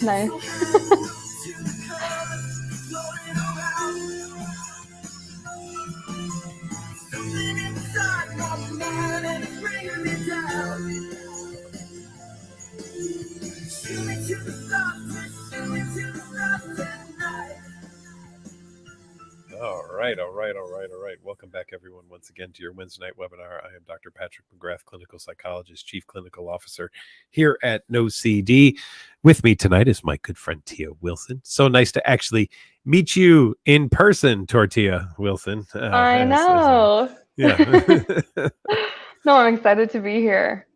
Nice. All right. Welcome back, everyone, once again to your Wednesday night webinar. I am Dr. Patrick McGrath, clinical psychologist, chief clinical officer here at NoCD. With me tonight is my good friend, Tia Wilson. So nice to actually meet you in person, Tortilla Wilson. I know. Yeah. No, I'm excited to be here.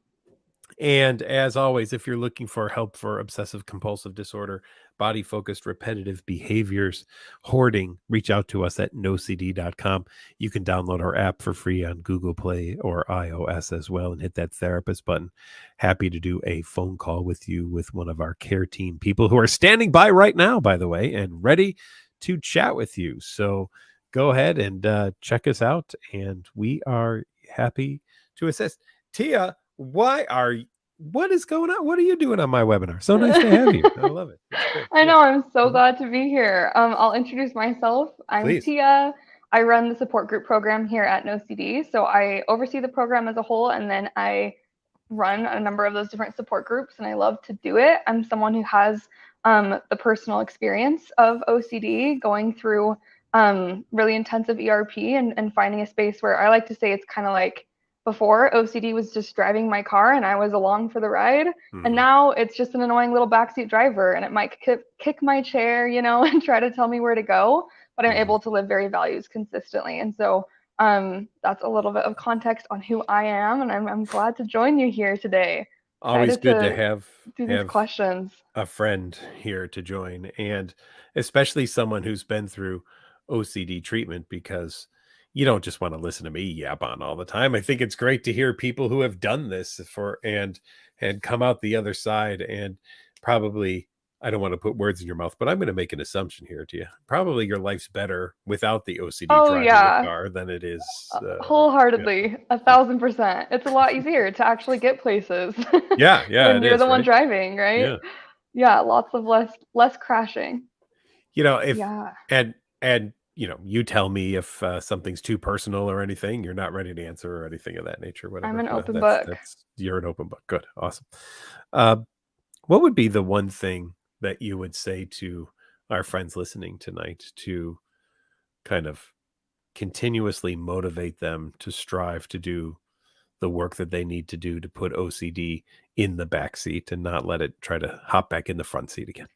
And as always, if you're looking for help for obsessive compulsive disorder, body focused repetitive behaviors, hoarding, reach out to us at NoCD.com. You can download our app for free on Google Play or iOS as well and hit that therapist button. Happy to do a phone call with you with one of our care team people who are standing by right now, by the way, and ready to chat with you. So go ahead and check us out, and we are happy to assist. Tia, what is going on? What are you doing on my webinar? So nice to have you. I love it. I know. I'm so glad to be here. I'll introduce myself. I'm Tia. I run the support group program here at NoCD. So I oversee the program as a whole, and then I run a number of those different support groups, and I love to do it. I'm someone who has the personal experience of OCD, going through really intensive ERP and finding a space where I like to say it's kind of like before OCD was just driving my car and I was along for the ride. And now it's just an annoying little backseat driver, and it might kick my chair, and try to tell me where to go, but I'm able to live very values consistently. And so that's a little bit of context on who I am, and I'm glad to join you here today. Always good to have these questions. A friend here to join, and especially someone who's been through OCD treatment, because you don't just want to listen to me yap on all the time. I think it's great to hear people who have done this and come out the other side, and probably, I don't want to put words in your mouth, but I'm going to make an assumption here to you. Probably your life's better without the OCD driving the car than it is. Wholeheartedly, 1,000%. It's a lot easier to actually get places. Yeah. When you're the one driving, right? Yeah, lots of less crashing. And you tell me if something's too personal or anything. You're not ready to answer or anything of that nature. Whatever. I'm an open book. You're an open book. Good. Awesome. What would be the one thing that you would say to our friends listening tonight to kind of continuously motivate them to strive to do the work that they need to do to put OCD in the back seat and not let it try to hop back in the front seat again?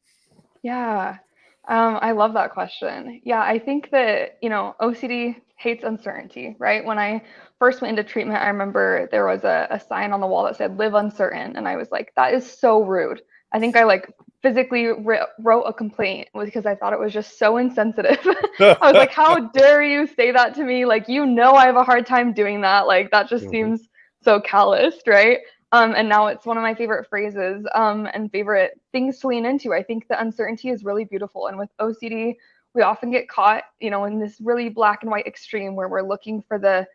Yeah. I love that question. Yeah, I think that, OCD hates uncertainty, right? When I first went into treatment, I remember there was a sign on the wall that said, "Live uncertain." And I was like, that is so rude. I think I physically wrote a complaint because I thought it was just so insensitive. I was like, how dare you say that to me? I have a hard time doing that. That just seems so calloused, right? And now it's one of my favorite phrases and favorite things to lean into. I think the uncertainty is really beautiful. And with OCD, we often get caught, in this really black and white extreme where we're looking for the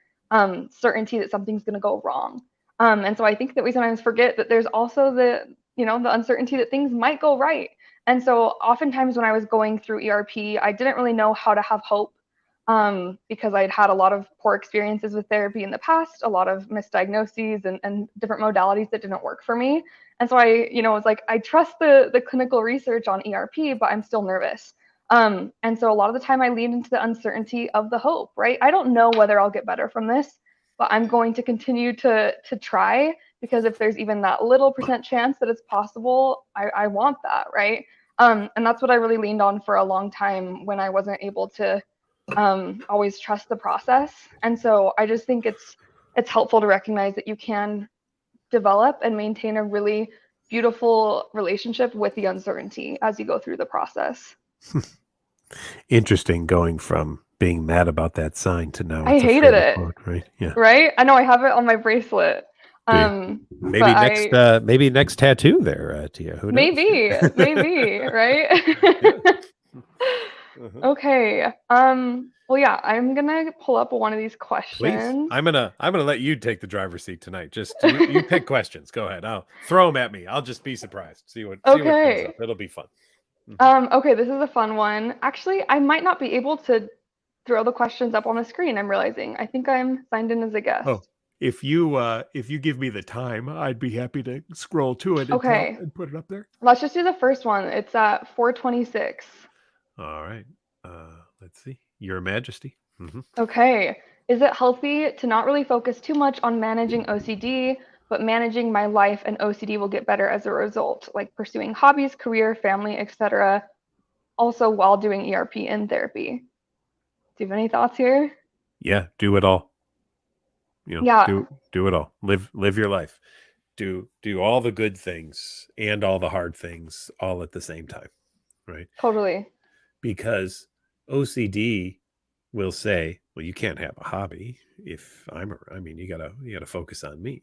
certainty that something's going to go wrong. And so I think that we sometimes forget that there's also the uncertainty that things might go right. And so oftentimes when I was going through ERP, I didn't really know how to have hope. Because I'd had a lot of poor experiences with therapy in the past, a lot of misdiagnoses and different modalities that didn't work for me. And so I, was like, I trust the clinical research on ERP, but I'm still nervous. And so a lot of the time I leaned into the uncertainty of the hope, right? I don't know whether I'll get better from this, but I'm going to continue to try, because if there's even that little % chance that it's possible, I want that, right? And that's what I really leaned on for a long time when I wasn't able to always trust the process. And so I just think it's helpful to recognize that you can develop and maintain a really beautiful relationship with the uncertainty as you go through the process. Interesting, going from being mad about that sign to now I hated it. Quote, right? Yeah. Right? I know, I have it on my bracelet. Maybe next tattoo there, Tia. Who knows? Maybe, right? Okay. Well, yeah, I'm gonna pull up one of these Please. questions. I'm gonna let you take the driver's seat tonight. Just you pick questions. Go ahead. I'll throw them at me. I'll just be surprised. See what comes up. Okay. It'll be fun. Mhm. Okay, this is a fun one. Actually, I might not be able to throw the questions up on the screen, I'm realizing. I think I'm signed in as a Oh, guest. if you give me the time, I'd be happy to scroll to it Okay, and put it up there. let's just do the first one. It's at 426. All right. Let's see. Your Majesty. Okay. Is it healthy to not really focus too much on managing OCD, but managing my life and OCD will get better as a result, like pursuing hobbies, career, family, etc., also while doing ERP and therapy? Do you have any thoughts here? Yeah, do it all. Yeah, Do it all. Live your life. Do all the good things and all the hard things all at the same time, right? totally. Because OCD will say, well, you can't have a hobby if I mean, you gotta focus on me.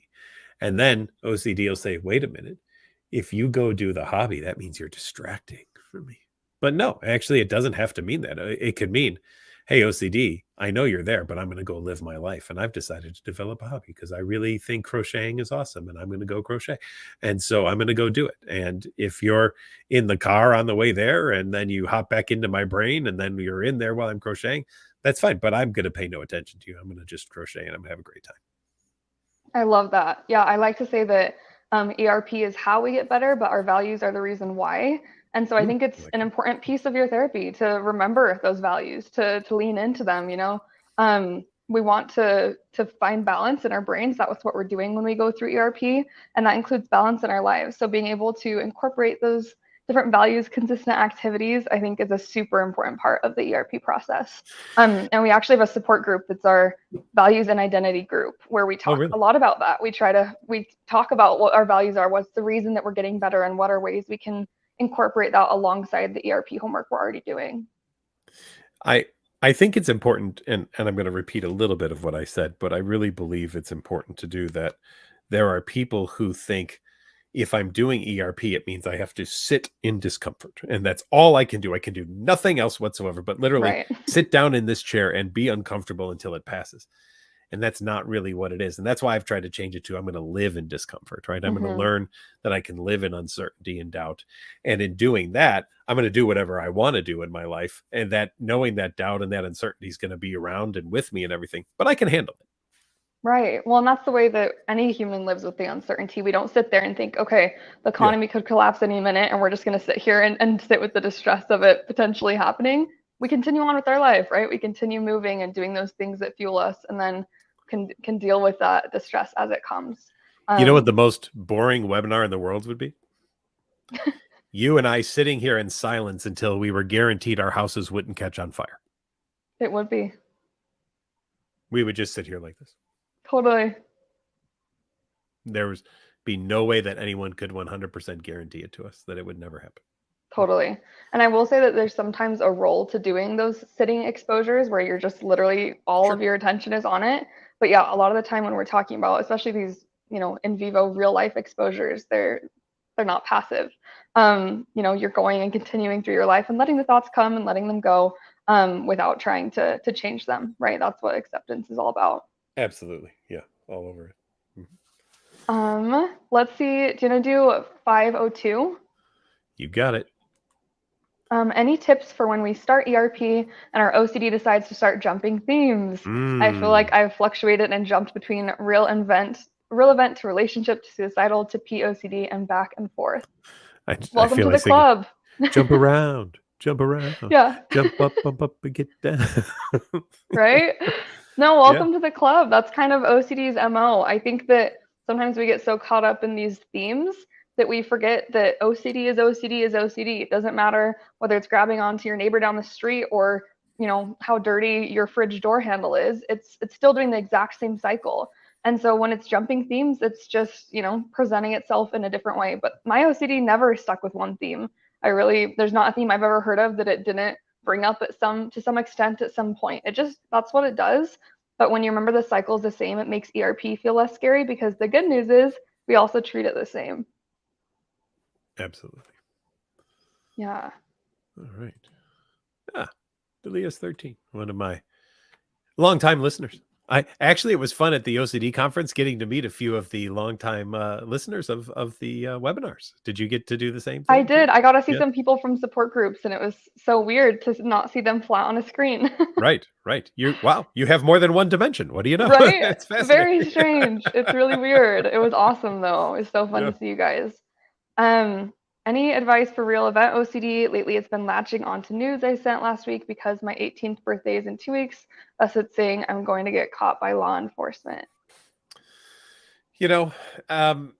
And then OCD will say, wait a minute, if you go do the hobby, that means you're distracting from me. But no, actually, it doesn't have to mean that. It could mean, hey, OCD, I know you're there, but I'm going to go live my life. And I've decided to develop a hobby because I really think crocheting is awesome and I'm going to go crochet. And so I'm going to go do it. And if you're in the car on the way there and then you hop back into my brain and then you're in there while I'm crocheting, that's fine. But I'm going to pay no attention to you. I'm going to just crochet and I'm going to have a great time. I love that. Yeah, I like to say that ERP is how we get better, but our values are the reason why. And so I Ooh, think I it's like an that. important piece of your therapy to remember those values, to lean into them, you know. We want to find balance in our brains. That's what we're doing when we go through ERP, and that includes balance in our lives. So being able to incorporate those different values, consistent activities, I think is a super important part of the ERP process. And we actually have a support group that's our values and identity group where we Oh, talk a really? lot about that. We talk about what our values are, what's the reason that we're getting better, and what are ways we can incorporate that alongside the ERP homework we're already doing. I I think it's important, and I'm going to repeat a little bit of what I said, but I really believe it's important to do that. There are people who think if I'm doing ERP, it means I have to sit in discomfort, and that's all I can do. I can do nothing else whatsoever, but literally Right. sit down in this chair and be uncomfortable until it passes. And that's not really what it is. And that's why I've tried to change it to I'm going to live in discomfort, right? I'm going to Hmm. learn that I can live in uncertainty and doubt. And in doing that, I'm going to do whatever I want to do in my life. And that knowing that doubt and that uncertainty is going to be around and with me and everything, but I can handle it. Right. Well, and that's the way that any human lives with the uncertainty. We don't sit there and think, okay, the Yeah. economy could collapse any minute and we're just going to sit here and sit with the distress of it potentially happening. We continue on with our life, right? We continue moving and doing those things that fuel us and then can deal with that distress as it comes. You know what the Um, most boring webinar in the world would be? You and I sitting here in silence until we were guaranteed our houses wouldn't catch on fire. it would be We would just sit here like this. totally. There was be no way that anyone could 100% guarantee it to us that it would never happen. Totally. And I will say that there's sometimes a role to doing those sitting exposures where you're just literally all of Sure. your attention is on it. But yeah, a lot of the time when we're talking about, especially these, in vivo real life exposures, they're not passive. You're going and continuing through your life and letting the thoughts come and letting them go, without trying to change them, right? That's what acceptance is all about. Absolutely. Yeah. All over it. Mhm. Let's see. Do you want to do 502? You got it. Any tips for when we start ERP and our OCD decides to start jumping themes? I feel like Mm. I've fluctuated and jumped between real event to relationship to suicidal to POCD and back and forth. I Welcome feel to like the singing. club. Jump around, jump around, Yeah, jump up, bump up, and get down. right? No, Yeah. welcome to the club. That's kind of OCD's MO. I think that sometimes we get so caught up in these themes that we forget that OCD is OCD is OCD. It doesn't matter whether it's grabbing onto your neighbor down the street or, how dirty your fridge door handle is. It's still doing the exact same cycle. And so when it's jumping themes, it's just, presenting itself in a different way. But my OCD never stuck with one theme. There's not a theme I've ever heard of that it didn't bring up to some extent at some point. That's what it does. But when you remember the cycle is the same, it makes ERP feel less scary because the good news is we also treat it the same. Absolutely. Yeah. All right. Ah, Delia's 13. One of my Long-time listeners. It was fun at the OCD conference getting to meet a few of the longtime listeners of the webinars. Did you get to do the same I thing too? did. I got to see Yeah. some people from support groups, and it was so weird to not see them flat on a screen. Right. You have more than one dimension. What do you know? Right? It's fascinating. Very strange. It's really weird. It was awesome though. It was so fun Yeah. to see you guys. Um, any advice for real event OCD? Lately, it's been latching onto news I sent last week because my 18th birthday is in 2 weeks. Thus, it's saying I'm going to get caught by law enforcement. You know, um,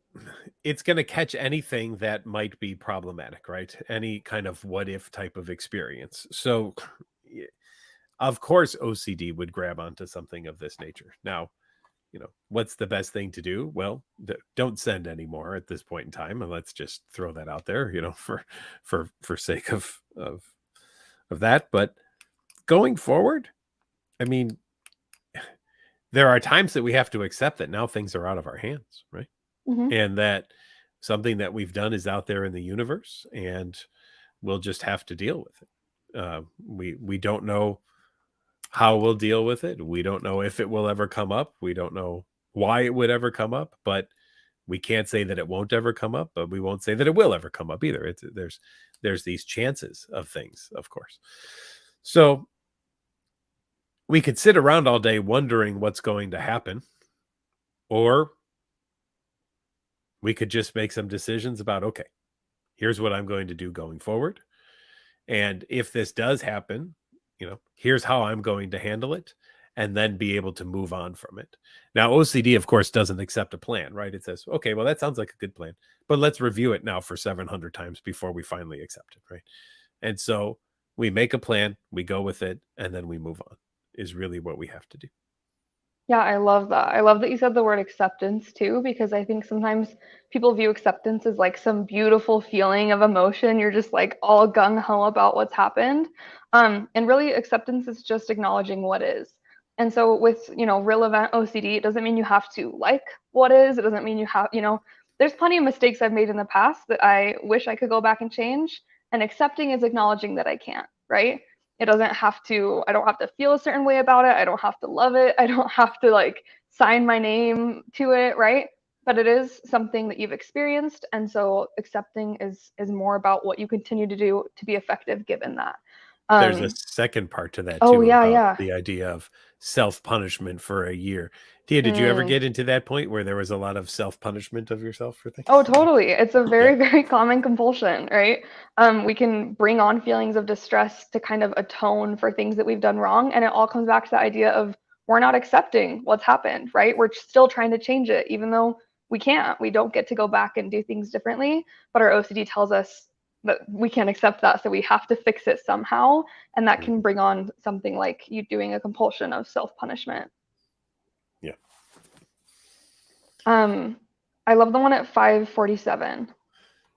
it's going to catch anything that might be problematic, right? Any kind of what if type of experience. So, of course, OCD would grab onto something of this nature. Now, what's the best thing to do? Well, don't send anymore at this point in time, and let's just throw that out there, for sake of that. But going forward, I mean, there are times that we have to accept that now things are out of our hands, right? Hmm. And that something that we've done is out there in the universe, and we'll just have to deal with it. We don't know how we'll deal with it. We don't know if it will ever come up. We don't know why it would ever come up, but we can't say that it won't ever come up, but we won't say that it will ever come up either. There's these chances of things, of course. So we could sit around all day wondering what's going to happen, or we could just make some decisions about, okay, here's what I'm going to do going forward. And if this does happen, here's how I'm going to handle it, and then be able to move on from it. Now, OCD, of course, doesn't accept a plan, right? It says, okay, well, that sounds like a good plan, but let's review it now for 700 times before we finally accept it, right? And so we make a plan, we go with it, and then we move on, is really what we have to do. Yeah, I love that. I love that you said the word acceptance too, because I think sometimes people view acceptance as like some beautiful feeling of emotion. You're just like all gung ho about what's happened. And really, acceptance is just acknowledging what is. And so, with real event OCD, it doesn't mean you have to like what is. It doesn't mean you have, there's plenty of mistakes I've made in the past that I wish I could go back and change. And accepting is acknowledging that I can't, right? It doesn't have to, I don't have to feel a certain way about it. I don't have to love it. I don't have to like sign my name to it, right? But it is something that you've experienced. And so accepting is more about what you continue to do to be effective given that. There's a Um, second part to that oh too, yeah, about yeah. the idea of self-punishment for a year. Tia, did you ever Mm. get into that point where there was a lot of self-punishment of yourself for things? Oh, totally. It's a Yeah. very, very common compulsion, right? We can bring on feelings of distress to kind of atone for things that we've done wrong. And it all comes back to the idea of we're not accepting what's happened, right? We're still trying to change it, even though we can't. We don't get to go back and do things differently. But our OCD tells us that we can't accept that. So we have to fix it somehow. And that can Mhm. bring on something like you doing a compulsion of self punishment. Yeah. Um, I love the one at 547.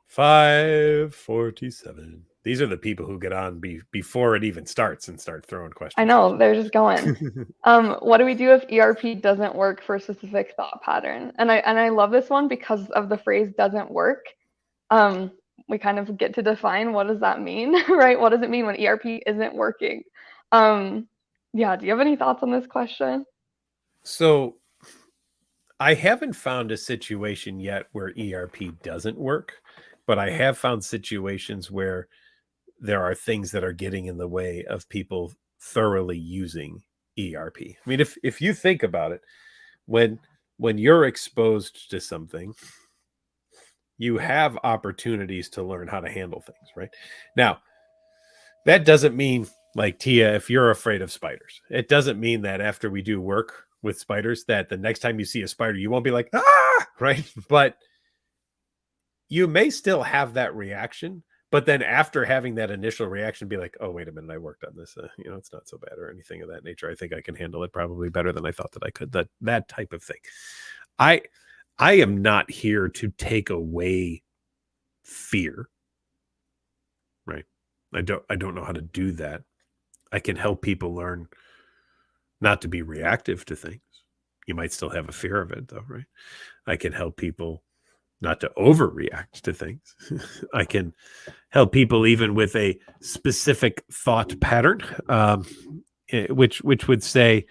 547. These are the people who get on before it even starts and start throwing I questions. know, they're just going. What do we do if ERP doesn't work for a specific thought pattern? And I love this one because of the phrase doesn't work. Um, we kind of get to define what does that mean, right? What does it mean when ERP isn't working? Um, yeah, do you have any thoughts on this question? So I haven't found a situation yet where ERP doesn't work, but I have found situations where there are things that are getting in the way of people thoroughly using ERP. I mean, if you think about it, when you're exposed to something, you have opportunities to learn how to handle things, right? Now, that doesn't mean, like, Tia, if you're afraid of spiders, it doesn't mean that after we do work with spiders that the next time you see a spider you won't be like, ah, right? But you may still have that reaction, but then after having that initial reaction, be like, oh, wait a minute, I worked on this. It's not so bad or anything of that nature. I think I can handle it probably better than I thought that I could. That type of thing. I am not here to take away fear, right? I don't know how to do that. I can help people learn not to be reactive to things. You might still have a fear of it though, right? I can help people not to overreact to things. I can help people even with a specific thought pattern, which would say,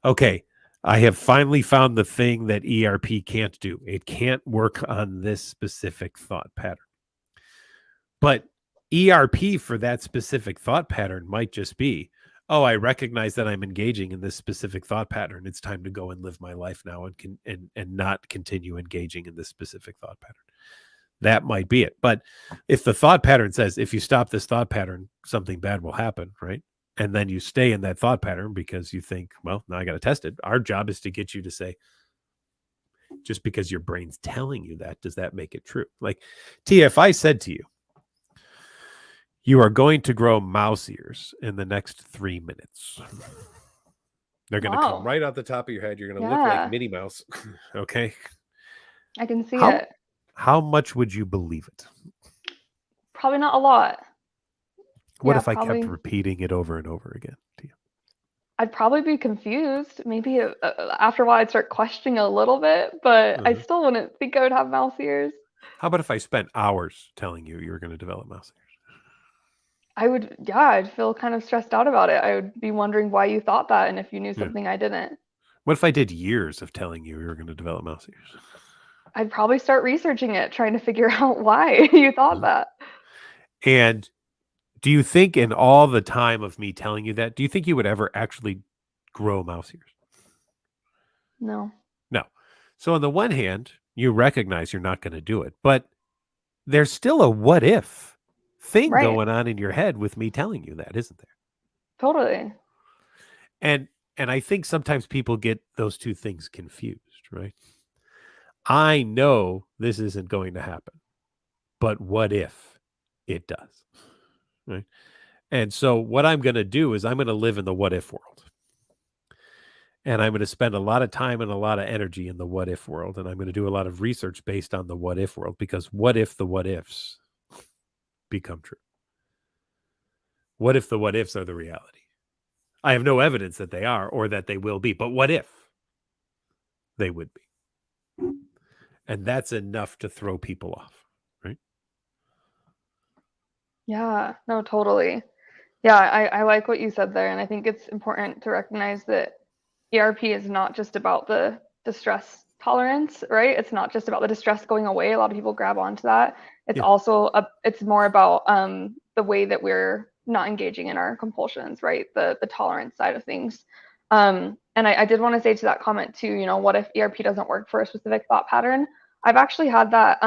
Okay, I have finally found the thing that ERP can't do. It can't work on this specific thought pattern. But ERP for that specific thought pattern might just be, oh, I recognize that I'm engaging in this specific thought pattern. It's time to go and live my life now and not continue engaging in this specific thought pattern. That might be it. But if the thought pattern says, if you stop this thought pattern, something bad will happen, right? And then you stay in that thought pattern because you think, well, now I got to test it. Our job is to get you to say, just because your brain's telling you that, does that make it true? Like, Tia, if I said to you, you are going to grow mouse ears in the next 3 minutes. They're going to come Wow. right out the top of your head. You're going to look like Yeah, Minnie Mouse. Okay. I can see How it. how much would you believe it? Probably not a lot. What Yeah, if I kept probably. repeating it over and over again to you? I'd probably be confused. Maybe after a while I'd start questioning a little bit, but I Uh-huh. still wouldn't think I would have mouse ears. How about if I spent hours telling you were going to develop mouse ears? I would, yeah, I'd feel kind of stressed out about it. I would be wondering why you thought that and if you knew Yeah. something I didn't. What if I did years of telling you were going to develop mouse ears? I'd probably start researching it, trying to figure out why you thought Mhm. that. And do you think in all the time of me telling you that, do you think you would ever actually grow mouse ears? No. No. So on the one hand, you recognize you're not going to do it, but there's still a what if thing Right. going on in your head with me telling you that, isn't there? Totally. And I think sometimes people get those two things confused, right? I know this isn't going to happen, but what if it does? Right? And so what I'm going to do is I'm going to live in the what if world. And I'm going to spend a lot of time and a lot of energy in the what if world. And I'm going to do a lot of research based on the what if world, because what if the what ifs become true? What if the what ifs are the reality? I have no evidence that they are or that they will be, but what if they would be? And that's enough to throw people off, right? Yeah, no, totally. Yeah, I like what you said there. And I think it's important to recognize that ERP is not just about the distress tolerance, right? It's not just about the distress going away. A lot of people grab onto that. It's Yeah. also it's more about the way that we're not engaging in our compulsions, right? The tolerance side of things. And I did want to say to that comment too, what if ERP doesn't work for a specific thought pattern? I've actually had that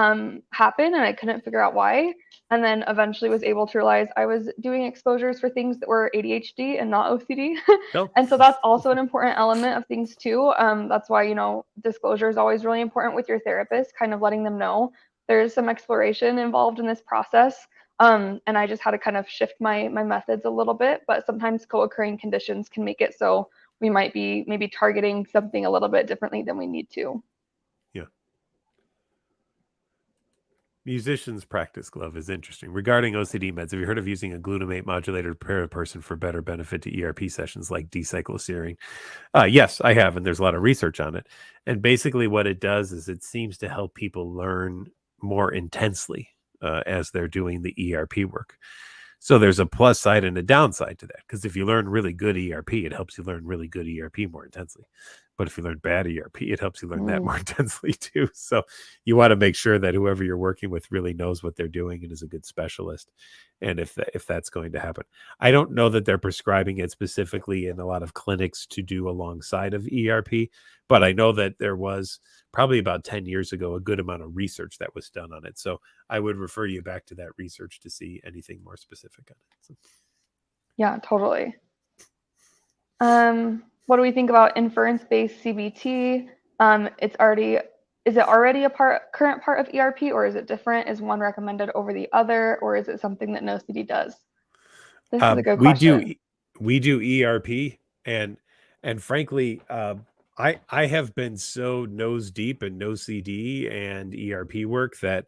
happen and I couldn't figure out why. And then eventually was able to realize I was doing exposures for things that were ADHD and not OCD. No. And so that's also an important element of things too. That's why, disclosure is always really important with your therapist, kind of letting them know there's some exploration involved in this process. And I just had to kind of shift my methods a little bit, but sometimes co-occurring conditions can make it so we might be maybe targeting something a little bit differently than we need to. Yeah. Musician's practice glove is interesting. Regarding OCD meds, have you heard of using a glutamate modulator to prepare a person for better benefit to ERP sessions like decycloserine? Yes, I have, and there's a lot of research on it. And basically, what it does is it seems to help people learn more intensely as they're doing the ERP work. So there's a plus side and a downside to that, because if you learn really good ERP, it helps you learn really good ERP more intensely. But if you learn bad ERP, it helps you learn that more intensely too. So you want to make sure that whoever you're working with really knows what they're doing and is a good specialist. And if that's going to happen, I don't know that they're prescribing it specifically in a lot of clinics to do alongside of ERP, but I know that there was probably about 10 years ago a good amount of research that was done on it. So I would refer you back to that research to see anything more specific on it. So. Yeah, totally. What do we think about inference-based CBT? Is it already a current part of ERP, or is it different? Is one recommended over the other, or is it something that NoCD does? This is a good We question. do ERP, and frankly, I have been so nose deep in NoCD and ERP work that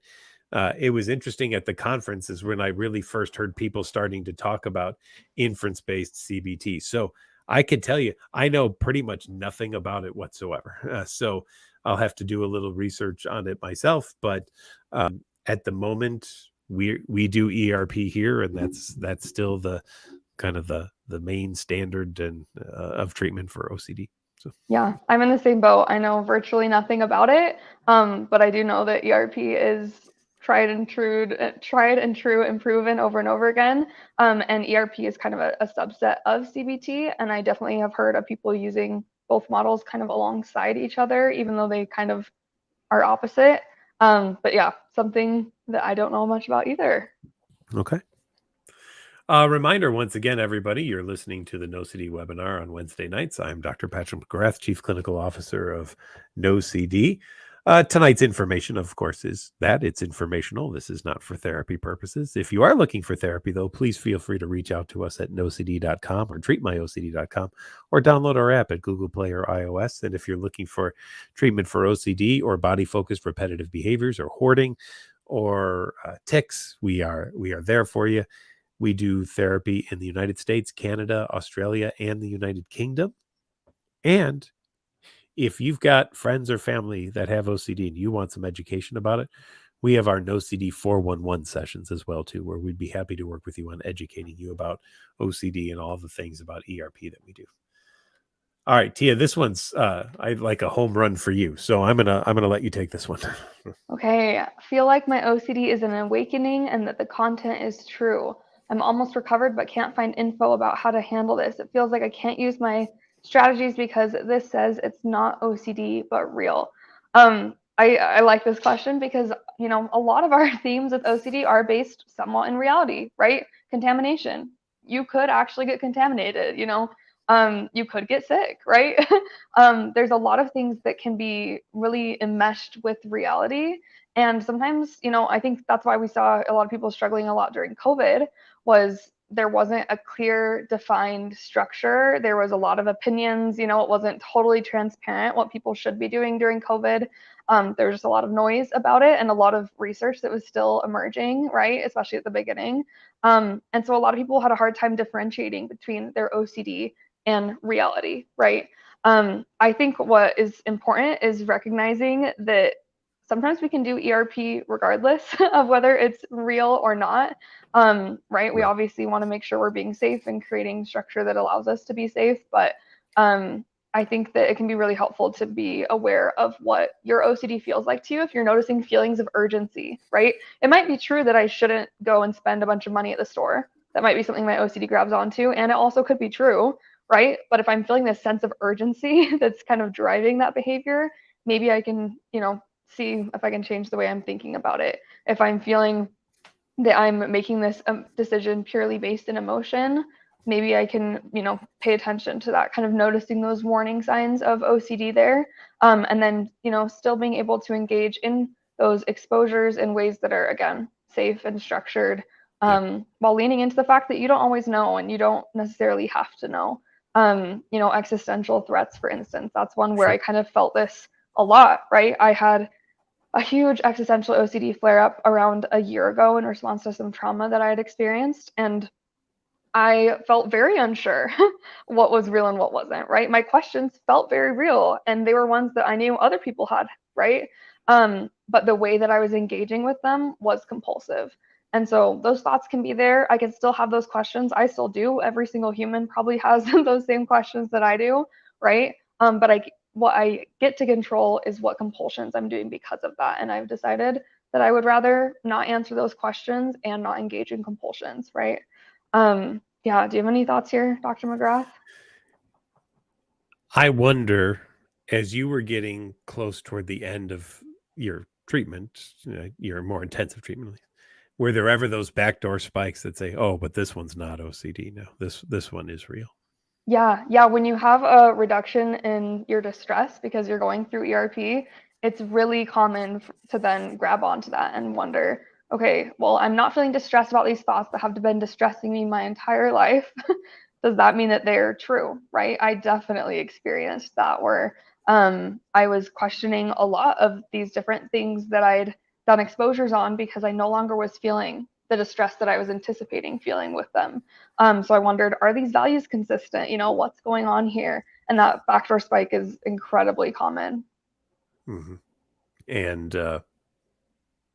it was interesting at the conferences when I really first heard people starting to talk about inference-based CBT. So I can tell you, I know pretty much nothing about it whatsoever. So I'll have to do a little research on it myself. But at the moment, we do ERP here, and that's still the kind of the main standard and of treatment for OCD. So Yeah, I'm in the same boat. I know virtually nothing about it, but I do know that ERP is tried and true and proven over and over again. And ERP is kind of a subset of CBT, and I definitely have heard of people using both models kind of alongside each other, even though they kind of are opposite. But yeah, something that I don't know much about either. okay. Reminder once again, everybody, you're listening to the NoCD webinar on Wednesday nights. I'm Dr. Patrick McGrath, Chief Clinical Officer of NoCD. Tonight's information, of course, is that it's informational. This is not for therapy purposes. If you are looking for therapy, though, please feel free to reach out to us at nocd.com or treatmyocd.com or download our app at Google Play or iOS. And if you're looking for treatment for OCD or body-focused repetitive behaviors or hoarding or tics, we are there for you. We do therapy in the United States, Canada, Australia, and the United Kingdom. And if you've got friends or family that have OCD and you want some education about it, we have our NoCD 411 sessions as well, too, where we'd be happy to work with you on educating you about OCD and all the things about ERP that we do. All right, Tia, this one's I like a home run for you. So I'm gonna let you take this one. Okay, feel like my OCD is an awakening and that the content is true. I'm almost recovered but can't find info about how to handle this. It feels like I can't use my strategies because this says it's not OCD but real. I like this question because a lot of our themes with OCD are based somewhat in reality, right? Contamination. You could actually get contaminated, you could get sick, right? There's a lot of things that can be really enmeshed with reality. And sometimes, I think that's why we saw a lot of people struggling a lot during COVID was there wasn't a clear defined structure. There was a lot of opinions, it wasn't totally transparent what people should be doing during COVID. There was just a lot of noise about it and a lot of research that was still emerging, right? Especially at the beginning. And so a lot of people had a hard time differentiating between their OCD and reality, right? I think what is important is recognizing that sometimes we can do ERP regardless of whether it's real or not, right? We Right. obviously want to make sure we're being safe and creating structure that allows us to be safe, but I think that it can be really helpful to be aware of what your OCD feels like to you if you're noticing feelings of urgency, right? It might be true that I shouldn't go and spend a bunch of money at the store. That might be something my OCD grabs onto, and it also could be true, right? But if I'm feeling this sense of urgency that's kind of driving that behavior, maybe I can, see if I can change the way I'm thinking about it. If I'm feeling that I'm making this decision purely based in emotion, maybe I can, pay attention to that, kind of noticing those warning signs of OCD there. And then, still being able to engage in those exposures in ways that are, again, safe and structured, Yep. while leaning into the fact that you don't always know and you don't necessarily have to know. Existential threats, for instance, that's one where I Sure. kind of felt this a lot, right? I had a huge existential OCD flare up around a year ago in response to some trauma that I had experienced. And I felt very unsure what was real and what wasn't, right? My questions felt very real and they were ones that I knew other people had, right? But the way that I was engaging with them was compulsive. And so those thoughts can be there. I can still have those questions. I still do. Every single human probably has those same questions that I do, right? But what I get to control is what compulsions I'm doing because of that. And I've decided that I would rather not answer those questions and not engage in compulsions, right? Yeah, do you have any thoughts here, Dr. McGrath? I wonder, as you were getting close toward the end of your treatment, your more intensive treatment, were there ever those backdoor spikes that say, "Oh, but this one's not OCD. No, this one is real." Yeah. When you have a reduction in your distress because you're going through ERP, it's really common to then grab onto that and wonder, okay, well, I'm not feeling distressed about these thoughts that have been distressing me my entire life. Does that mean that they're true? Right? I definitely experienced that where I was questioning a lot of these different things that I'd done exposures on because I no longer was feeling the distress that I was anticipating feeling with them. So I wondered, are these values consistent? What's going on here? And that backdoor spike is incredibly common. Hmm. And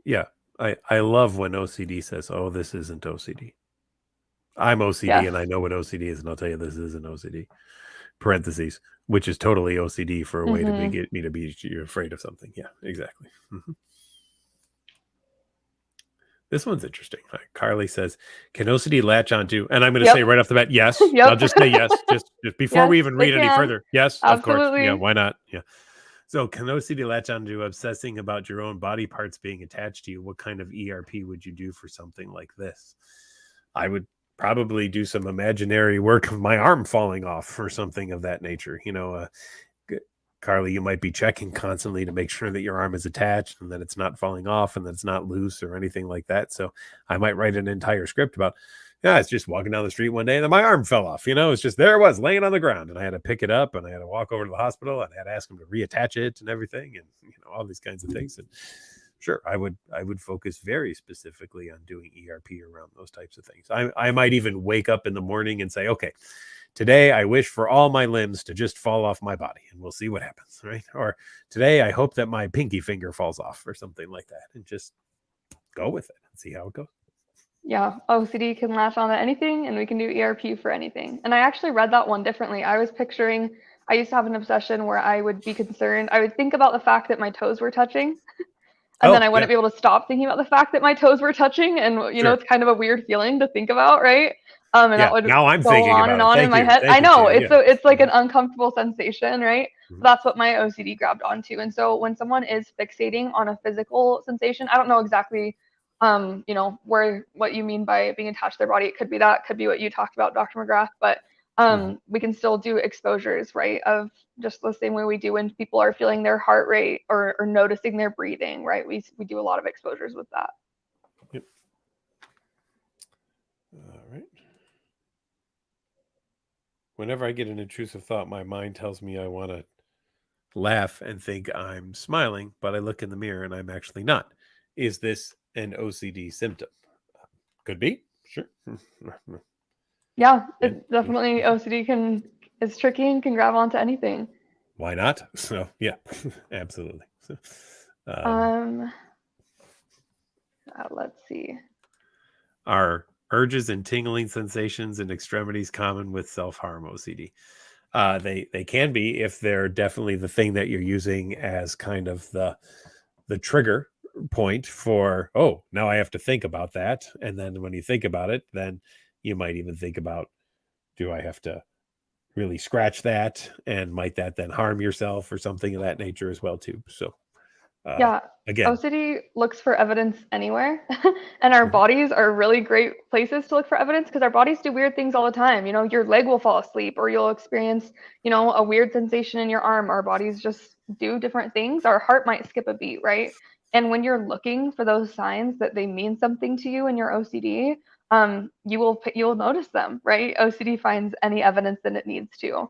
yeah, I love when OCD says, "Oh, this isn't OCD." I'm OCD Yes. and I know what OCD is, and I'll tell you this isn't OCD. parentheses, which is totally OCD for a way to Mhm. get me to be afraid of something. Yeah, exactly. This one's interesting. Carly says, "Can OCD latch onto?" And I'm going to say Yep. right off the bat, yes. I'll Yep. just say yes, just before Yes, we even they read any can. further. Yes, of course. Yeah, Absolutely. why not? Yeah. So, can OCD latch onto obsessing about your own body parts being attached to you? What kind of ERP would you do for something like this? I would probably do some imaginary work of my arm falling off or something of that nature. Carly, you might be checking constantly to make sure that your arm is attached and that it's not falling off and that it's not loose or anything like that. So I might write an entire script about, yeah, it's just walking down the street one day and then my arm fell off. It's just there it was laying on the ground and I had to pick it up and I had to walk over to the hospital and I had to ask them to reattach it and everything and all these kinds of things. And sure, I would focus very specifically on doing ERP around those types of things. I might even wake up in the morning and say, okay, today I wish for all my limbs to just fall off my body and we'll see what happens, right? Or today I hope that my pinky finger falls off or something like that and just go with it and see how it goes. Yeah, OCD can latch on to anything and we can do ERP for anything. And I actually read that one differently. I was picturing, I used to have an obsession where I would be concerned. I would think about the fact that my toes were touching, and then Oh, I yeah, wouldn't be able to stop thinking about the fact that my toes were touching. And, sure. it's kind of a weird feeling to think about, right? And that Yeah, would now I'm go thinking on about and it. on in my head. Thank I you, know Tia. it's Yeah. it's like an uncomfortable sensation, right? Mhm. That's what my OCD grabbed onto. And so when someone is fixating on a physical sensation, I don't know exactly, what you mean by being attached to their body. It could be that, could be what you talked about, Dr. McGrath, but Mhm. we can still do exposures, right? Of just the same way we do when people are feeling their heart rate or noticing their breathing, right? We do a lot of exposures with that. Yep. All right. Whenever I get an intrusive thought, my mind tells me I want to laugh and think I'm smiling, but I look in the mirror and I'm actually not. Is this an OCD symptom? Could be. Sure. Yeah, Yeah. it definitely OCD is tricky and can grab onto anything. Why not? So yeah, absolutely. So, um, Um, let's see. are urges and tingling sensations and extremities common with self-harm OCD? They can be if they're definitely the thing that you're using as kind of the trigger point for, oh, now I have to think about that. And then when you think about it, then you might even think about, do I have to really scratch that? And might that then harm yourself or something of that nature as well too? So uh, Yeah, again, OCD looks for evidence anywhere, and our mhm, bodies are really great places to look for evidence because our bodies do weird things all the time. Your leg will fall asleep, or you'll experience, a weird sensation in your arm. Our bodies just do different things. Our heart might skip a beat, right? And when you're looking for those signs that they mean something to you in your OCD, you'll notice them, right? OCD finds any evidence that it needs to.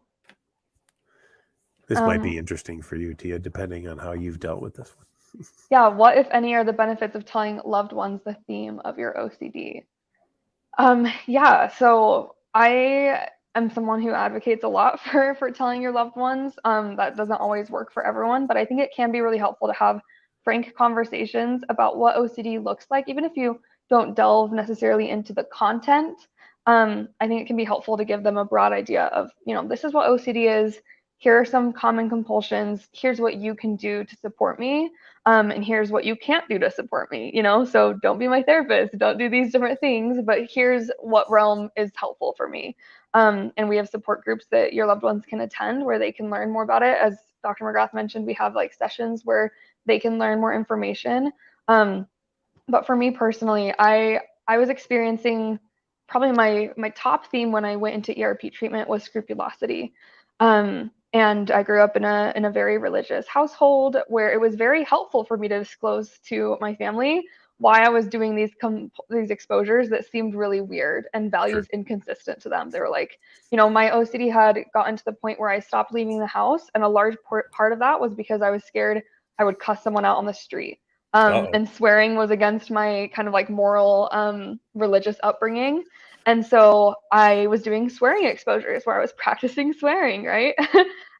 this might be Um, interesting for you, Tia, depending on how you've dealt with this one. yeah, what if any are the benefits of telling loved ones the theme of your OCD? Yeah, so I am someone who advocates a lot for telling your loved ones. That doesn't always work for everyone, but I think it can be really helpful to have frank conversations about what OCD looks like, even if you don't delve necessarily into the content. I think it can be helpful to give them a broad idea of, this is what OCD is. Here are some common compulsions. Here's what you can do to support me. And here's what you can't do to support me, so don't be my therapist, don't do these different things, but here's what realm is helpful for me. And we have support groups that your loved ones can attend where they can learn more about it. As Dr. McGrath mentioned, we have like sessions where they can learn more information. But for me personally, I was experiencing probably my top theme when I went into ERP treatment was scrupulosity. And I grew up in a very religious household where it was very helpful for me to disclose to my family why I was doing these exposures that seemed really weird and Sure. values inconsistent to them. They were like, my OCD had gotten to the point where I stopped leaving the house, and a large part of that was because I was scared I would cuss someone out on the street. Uh-oh. And swearing was against my kind of like moral religious upbringing. And so I was doing swearing exposures where I was practicing swearing, right?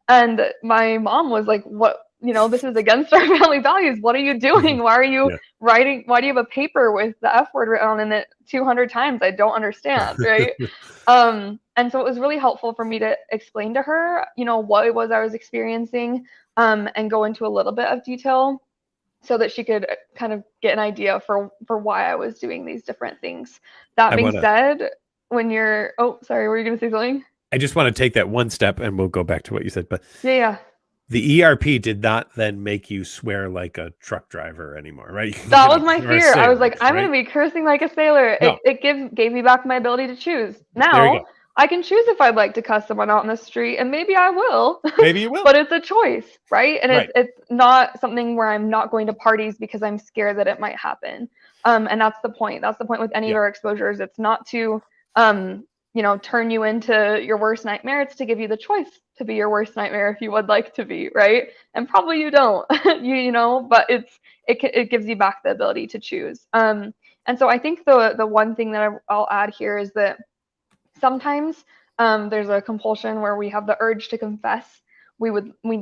And my mom was like, "What? This is against our family values. What are you doing? Why are you Yeah. writing? Why do you have a paper with the F word written on it 200 times? I don't understand, right?" And so it was really helpful for me to explain to her, what it was I was experiencing, and go into a little bit of detail so that she could kind of get an idea for why I was doing these different things. That being said, when you're, oh, sorry, were you going to say something? I just want to take that one step and we'll go back to what you said. But yeah. The ERP did not then make you swear like a truck driver anymore, right? That was my fear. I was like, I'm going to be cursing like a sailor. No. It gave me back my ability to choose. Now I can choose if I'd like to cuss someone out in the street, and maybe I will. Maybe you will. But it's a choice, right? And it's not something where I'm not going to parties because I'm scared that it might happen. And that's the point. That's the point with any of our exposures. It's not to turn you into your worst nightmare. It's to give you the choice to be your worst nightmare if you would like to be, right? And probably you don't, but it gives you back the ability to choose. And so I think the one thing that I'll add here is that sometimes there's a compulsion where we have the urge to confess. We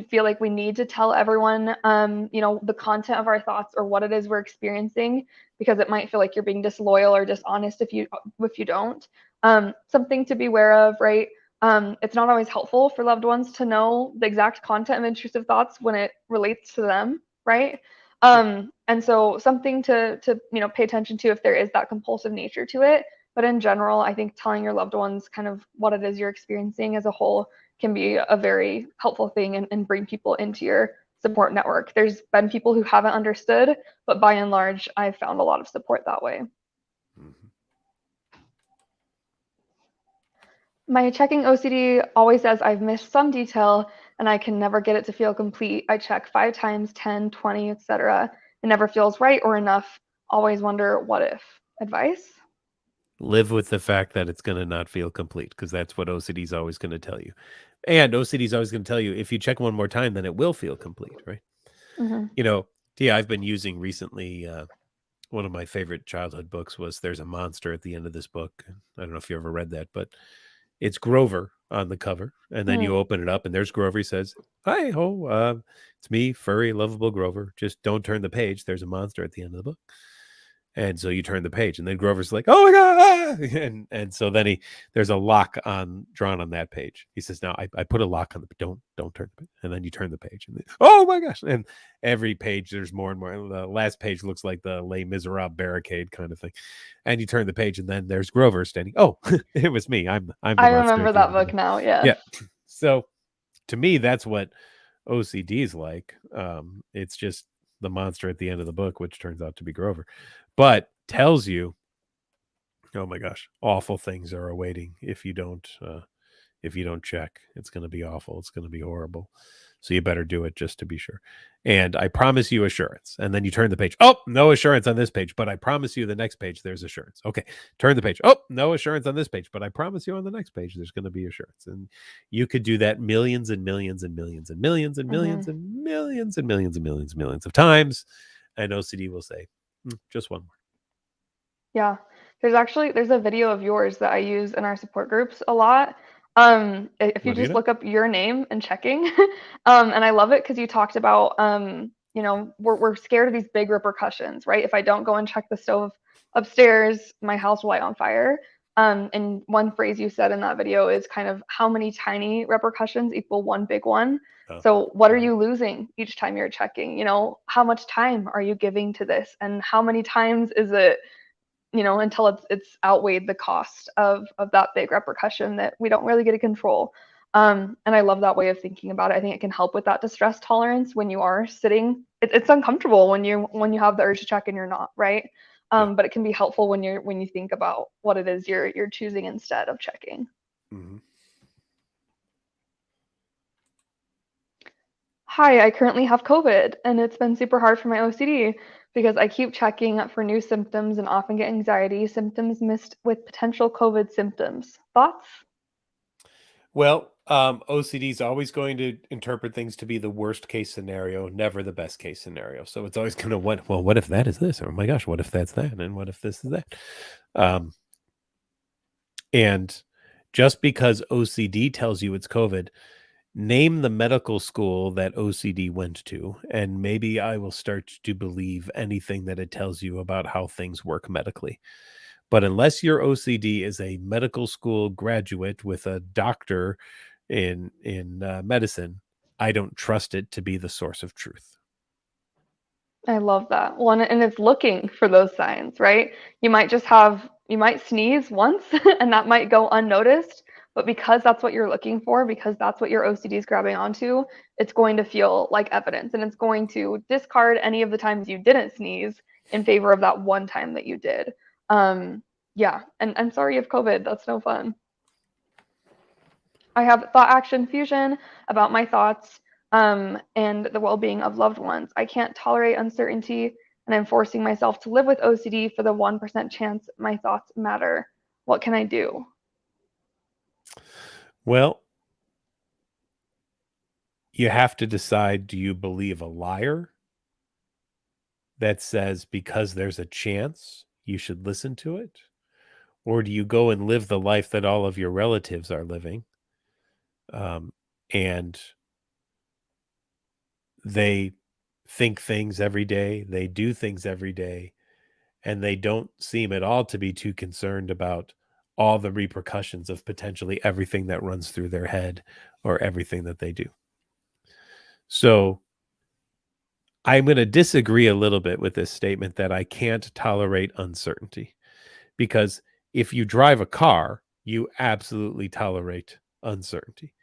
feel like we need to tell everyone, the content of our thoughts or what it is we're experiencing, because it might feel like you're being disloyal or dishonest if you don't. Something to be aware of, right? It's not always helpful for loved ones to know the exact content of intrusive thoughts when it relates to them, right? And so something to pay attention to if there is that compulsive nature to it. But in general, I think telling your loved ones kind of what it is you're experiencing as a whole can be a very helpful thing and bring people into your support network. There's been people who haven't understood, but by and large, I've found a lot of support that way. Mm-hmm. My checking OCD always says I've missed some detail and I can never get it to feel complete. I check 5 times, 10, 20, etc. It never feels right or enough. Always wonder what if. Advice? Live with the fact that it's going to not feel complete, because that's what OCD is always going to tell you. And OCD is always going to tell you if you check one more time, then it will feel complete, right? Mm-hmm. I've been using recently, one of my favorite childhood books was There's a Monster at the End of This Book. I don't know if you ever read that, but it's Grover on the cover. And then you open it up and there's Grover. He says, hi, ho, it's me, furry, lovable Grover. Just don't turn the page. There's a monster at the end of the book. And so you turn the page, and then Grover's like, "Oh my god!" And so then there's a lock drawn on that page. He says, "Now I put a lock on the don't turn the page." And then you turn the page, and oh my gosh! And every page there's more and more. And the last page looks like the Les Miserables barricade kind of thing. And you turn the page, and then there's Grover standing. Oh, it was me. I'm. I remember that book now. Yeah. So to me, that's what OCD is like. It's just the monster at the end of the book, which turns out to be Grover, but tells you, oh my gosh, awful things are awaiting if you don't check. It's going to be awful. It's going to be horrible. So you better do it just to be sure. And I promise you assurance. And then you turn the page. Oh, no assurance on this page, but I promise you the next page there's assurance. Okay, turn the page. Oh, no assurance on this page, but I promise you on the next page there's going to be assurance. And you could do that millions and millions and millions and millions and millions and millions and millions and millions and millions of times. And OCD will say, just one more. Yeah, there's a video of yours that I use in our support groups a lot. If you just look up your name and checking, and I love it because you talked about, we're scared of these big repercussions, right? If I don't go and check the stove upstairs, my house will light on fire. And one phrase you said in that video is kind of how many tiny repercussions equal one big one. Oh. So what are you losing each time you're checking? How much time are you giving to this, and how many times is it? Until it's outweighed the cost of that big repercussion that we don't really get to control. And I love that way of thinking about it. I think it can help with that distress tolerance when you are sitting. It's uncomfortable when you have the urge to check and you're not, right? But it can be helpful when you think about what it is you're choosing instead of checking. Mm-hmm. Hi, I currently have COVID, and it's been super hard for my OCD because I keep checking for new symptoms and often get anxiety symptoms mixed with potential COVID symptoms. Thoughts? Well, OCD is always going to interpret things to be the worst case scenario, never the best case scenario. So it's always going to what if that is this? Or, oh my gosh, what if that's that? And what if this is that? And just because OCD tells you it's COVID, name the medical school that OCD went to, and maybe I will start to believe anything that it tells you about how things work medically. But unless your OCD is a medical school graduate with a doctor in medicine, I don't trust it to be the source of truth. I love that one. And it's looking for those signs, right? You might sneeze once and that might go unnoticed, but because that's what you're looking for, because that's what your OCD is grabbing onto, it's going to feel like evidence and it's going to discard any of the times you didn't sneeze in favor of that one time that you did. Yeah, and I'm sorry you have COVID. That's no fun. I have thought action fusion about my thoughts and the well being of loved ones. I can't tolerate uncertainty, and I'm forcing myself to live with OCD for the 1% chance my thoughts matter. What can I do? Well, you have to decide, do you believe a liar that says because there's a chance you should listen to it? Or do you go and live the life that all of your relatives are living? And they think things every day, they do things every day, and they don't seem at all to be too concerned about all the repercussions of potentially everything that runs through their head or everything that they do. So I'm going to disagree a little bit with this statement that I can't tolerate uncertainty, because if you drive a car, you absolutely tolerate uncertainty.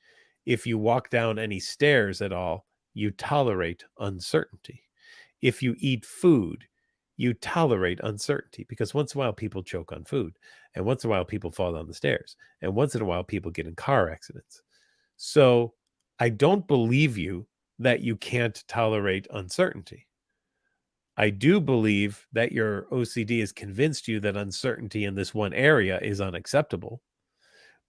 If you walk down any stairs at all, you tolerate uncertainty. If you eat food, you tolerate uncertainty, because once in a while people choke on food, and once in a while people fall down the stairs, and once in a while people get in car accidents. So I don't believe you that you can't tolerate uncertainty. I do believe that your OCD has convinced you that uncertainty in this one area is unacceptable,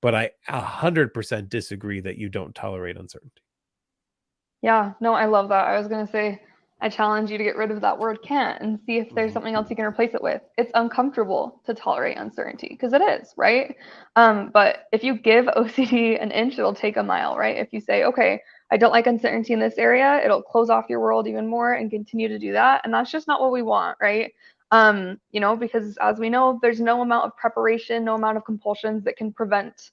but I 100% disagree that you don't tolerate uncertainty. Yeah, no, I love that. I was going to say, I challenge you to get rid of that word can't and see if there's something else you can replace it with. It's uncomfortable to tolerate uncertainty because it is, right? But if you give OCD an inch, it'll take a mile, right? If you say, okay, I don't like uncertainty in this area, it'll close off your world even more and continue to do that. And that's just not what we want, right? Because as we know, there's no amount of preparation, no amount of compulsions that can prevent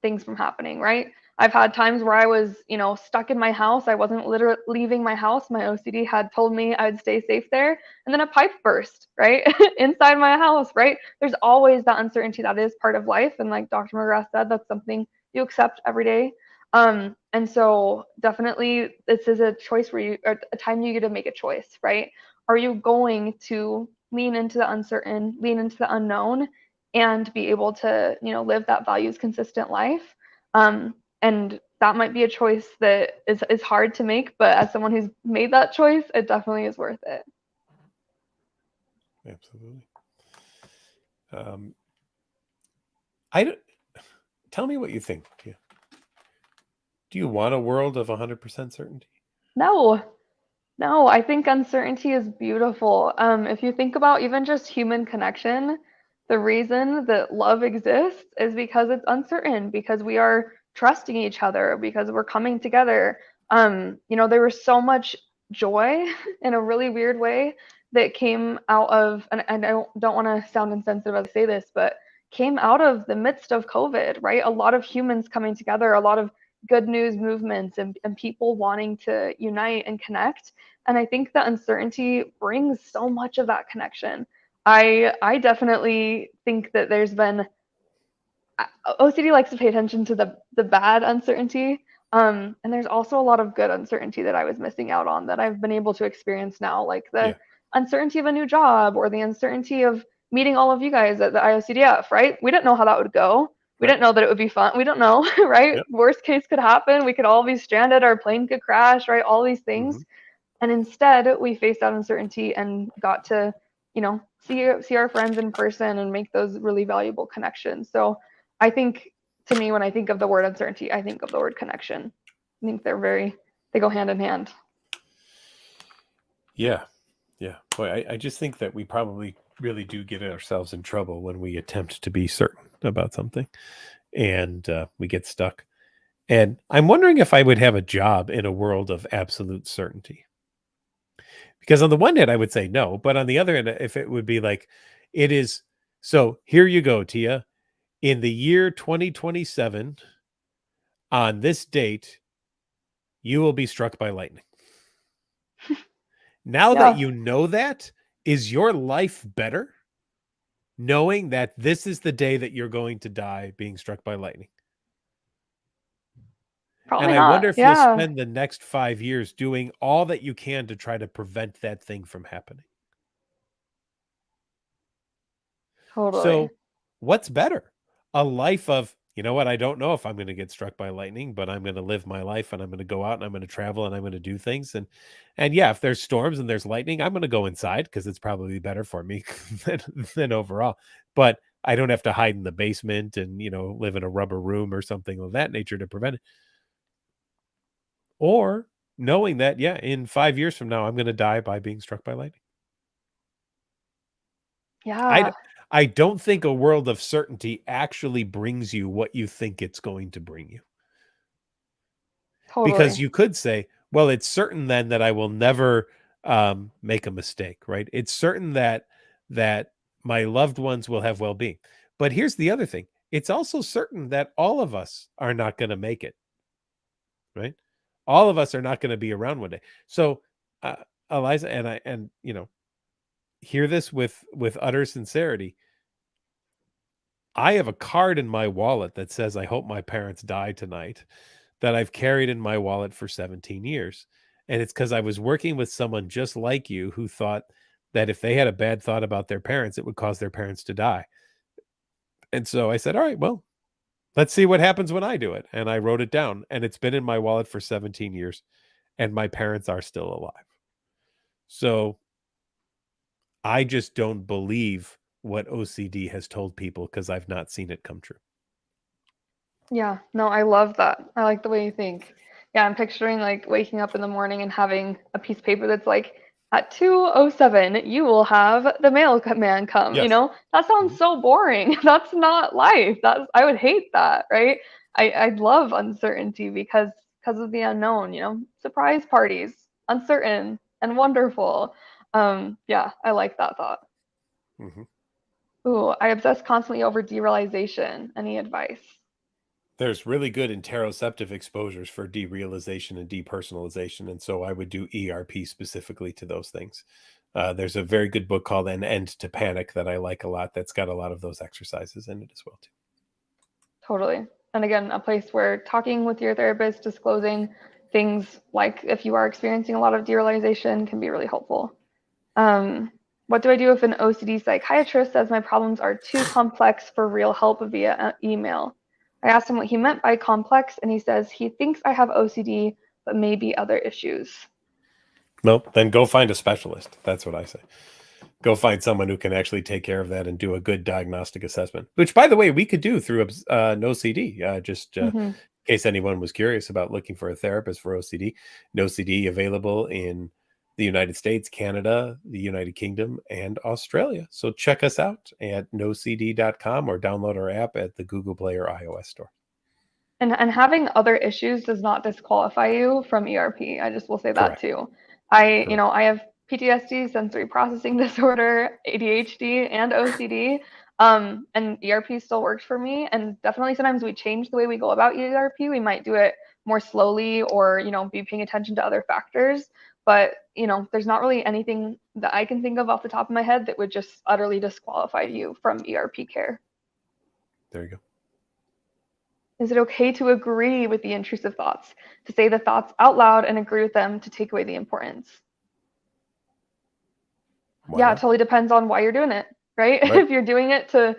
things from happening, right? I've had times where I was, stuck in my house. I wasn't literally leaving my house. My OCD had told me I'd stay safe there. And then a pipe burst, right? Inside my house, right? There's always that uncertainty that is part of life. And like Dr. McGrath said, that's something you accept every day. And so definitely this is a choice where or a time you get to make a choice, right? Are you going to lean into the uncertain, lean into the unknown, and be able to, live that values consistent life? And that might be a choice that is hard to make, but as someone who's made that choice, it definitely is worth it. Absolutely. I don't, tell me what you think. Yeah. Do you want a world of 100% certainty? No, I think uncertainty is beautiful. If you think about even just human connection, the reason that love exists is because it's uncertain, because we are trusting each other, because we're coming together. There was so much joy in a really weird way that came out of, and I don't want to sound insensitive as I say this, but came out of the midst of COVID, right? A lot of humans coming together, a lot of good news movements and people wanting to unite and connect. And I think that uncertainty brings so much of that connection. I definitely think that there's been OCD likes to pay attention to the bad uncertainty. And there's also a lot of good uncertainty that I was missing out on that I've been able to experience now, like the uncertainty of a new job or the uncertainty of meeting all of you guys at the IOCDF, right? We didn't know how that would go. We didn't know that it would be fun. We don't know, right? Yep. Worst case could happen. We could all be stranded. Our plane could crash, right? All these things. And instead, we faced that uncertainty and got to, see our friends in person and make those really valuable connections. So I think, to me, when I think of the word uncertainty, I think of the word connection. I think they go hand in hand. Yeah. Boy, I just think that we probably really do get ourselves in trouble when we attempt to be certain about something and we get stuck. And I'm wondering if I would have a job in a world of absolute certainty. Because on the one hand, I would say no, but on the other hand, if it would be like, it is So here you go, Tia. In the year 2027, on this date, you will be struck by lightning. Now that Yeah, you know that, is your life better knowing that this is the day that you're going to die being struck by lightning? And probably I wonder not. if you'll Yeah, spend the next 5 years doing all that you can to try to prevent that thing from happening. totally. So, what's better? A life of, you know what, I don't know if I'm going to get struck by lightning, but I'm going to live my life and I'm going to go out and I'm going to travel and I'm going to do things. And yeah, if there's storms and there's lightning, I'm going to go inside because it's probably better for me than overall. But I don't have to hide in the basement and, live in a rubber room or something of that nature to prevent it. Or knowing that, yeah, in 5 years from now, I'm going to die by being struck by lightning. I d Yeah, I don't think a world of certainty actually brings you what you think it's going to bring you. Because totally. you could say, "Well, it's certain then that I will never, make a mistake," right? It's certain that my loved ones will have well-being. But here's the other thing, it's also certain that all of us are not gonna make it, right? All of us are not gonna be around one day. So, uh, Eliza, hear this with utter sincerity. I have a card in my wallet that says, "I hope my parents die tonight," that I've carried in my wallet for 17 years. And it's because I was working with someone just like you who thought that if they had a bad thought about their parents, it would cause their parents to die. And so I said, all right, well, let's see what happens when I do it. And I wrote it down, and it's been in my wallet for 17 years, and my parents are still alive. So I just don't believe what OCD has told people because I've not seen it come true. Yeah, no, I love that. I like the way you think. Yeah, I'm picturing like waking up in the morning and having a piece of paper that's like, at 2:07, you will have the man come, Yes. That sounds Mhm. so boring. That's not life. I would hate that, right? I love uncertainty because of the unknown, Surprise parties, uncertain and wonderful. Yeah, I like that thought. Mhm. Ooh, I obsess constantly over derealization. Any advice? There's really good interoceptive exposures for derealization and depersonalization, and so I would do ERP specifically to those things. There's a very good book called An End to Panic that I like a lot that's got a lot of those exercises in it as well too. Totally. And again, a place where talking with your therapist, disclosing things like if you are experiencing a lot of derealization can be really helpful. Um, what do I do if an OCD psychiatrist says my problems are too complex for real help via email? I asked him what he meant by complex, and he says he thinks I have OCD, but maybe other issues. Well, then go find a specialist. That's what I say. Go find someone who can actually take care of that and do a good diagnostic assessment, which, by the way, we could do through NoCD. Just in Hmm. case anyone was curious about looking for a therapist for OCD, NoCD available in the United States, Canada, the United Kingdom, and Australia. So check us out at nocd.com or download our app at the Google Play or iOS store. And having other issues does not disqualify you from ERP. I just will say that Correct. too. I, Correct. I have PTSD, sensory processing disorder, ADHD, and OCD. And ERP still works for me. And definitely sometimes we change the way we go about ERP. We might do it more slowly or, be paying attention to other factors. But, there's not really anything that I can think of off the top of my head that would just utterly disqualify you from ERP care. There you go. Is it okay to agree with the intrusive thoughts, to say the thoughts out loud and agree with them to take away the importance? Why Yeah, it not? totally depends on why you're doing it, right? Right. If you're doing it to,